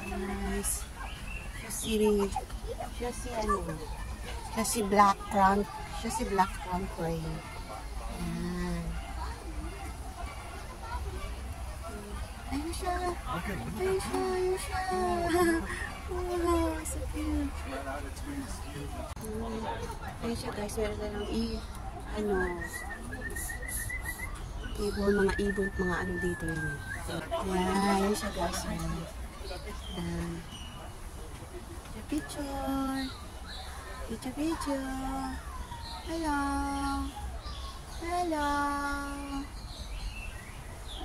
Nice. Siya si Black Crown. Siya si Black Crown Crane. Ayan. Ayun siya. Ayun siya. Ayun siya. Wow, so cute. Ayun siya guys. Meron na lang ibon, mga ibon, mga ano dito yun. Ayan. Ayun siya guys. Ayan. Picture. Hello. Hello.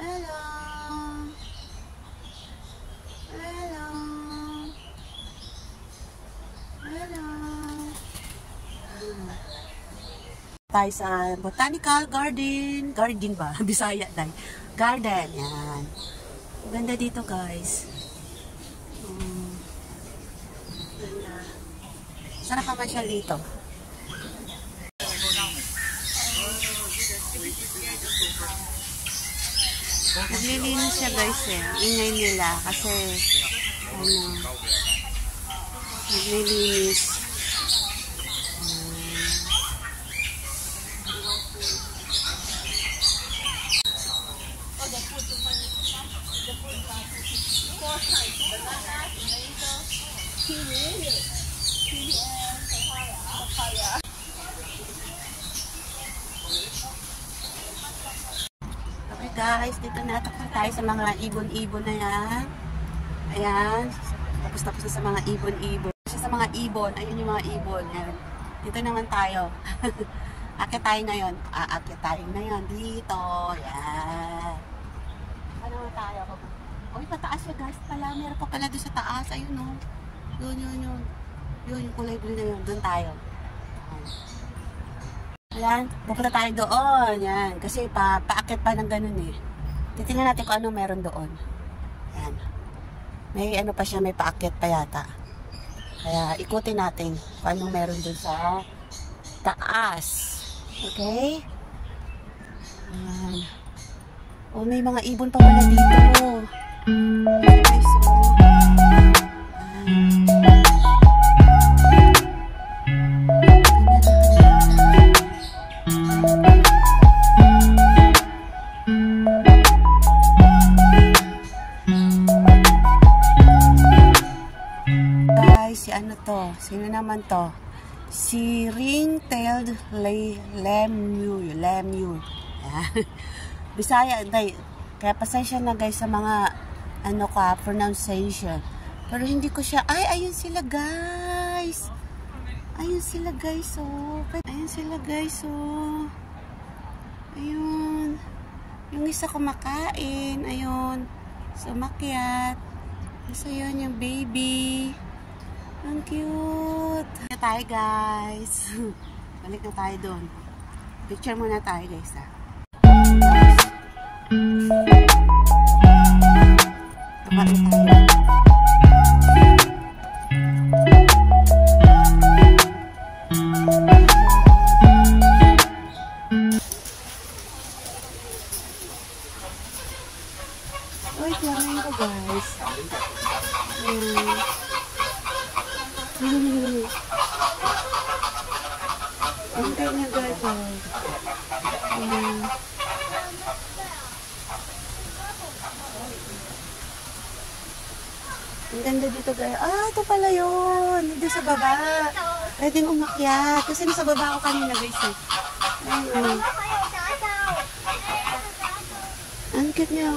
Hello. Hello. Hello. Tayo sa Botanical Garden. Garden ba? Bisaya tayo. Garden. Yan. Ganda dito guys. Sarap pa siya dito. Naglilinis siya guys eh. Ingay nila kasi naglilinis. Okay guys, dito natakpan tayo sa mga ibon-ibon na yan. Ayan. Tapos na sa mga ibon-ibon. Sa mga ibon, ayun yung mga ibon. Ayan. Dito naman tayo. Akit tayo ngayon. Akit tayo ngayon dito. Ayan. Ano naman tayo? Uy, pataas siya guys pala. Meron pa pala doon sa taas. Ayun o. Yun. Yun, yung kulay blue na yun. Doon tayo. Ayan. Pupunta tayo doon. Ayan. Kasi paakit pa ng ganun eh. Titingnan natin kung ano meron doon. Ayan. May ano pa siya. May paakit pa yata. Kaya ikutin natin kung anong meron doon sa taas. Okay? Ayan. Oh, may mga ibon pa pala dito. Guys, si ano to? Sino naman to? Si ring-tailed lemur. Bisaya, day. Kaya pasensya na guys sa mga pronunciation. Pero hindi ko siya, ayun sila guys. Ayun sila guys, oh. Ayun sila guys, oh. Ayun. Yung isa kumakain, ayun. Sumakyat. Isa yun yung baby. Ang cute. Balik na tayo guys. Balik na tayo doon. Picture muna tayo guys, ha. Tapat na tayo. Uy, kirain ko guys. Ang kanya guys. Ang ganda dito guys. Ito pala yun. Dito sa baba. Pwedeng umakyat. Kasi nasa baba ako kanina guys. Ayun. Ang cute niya.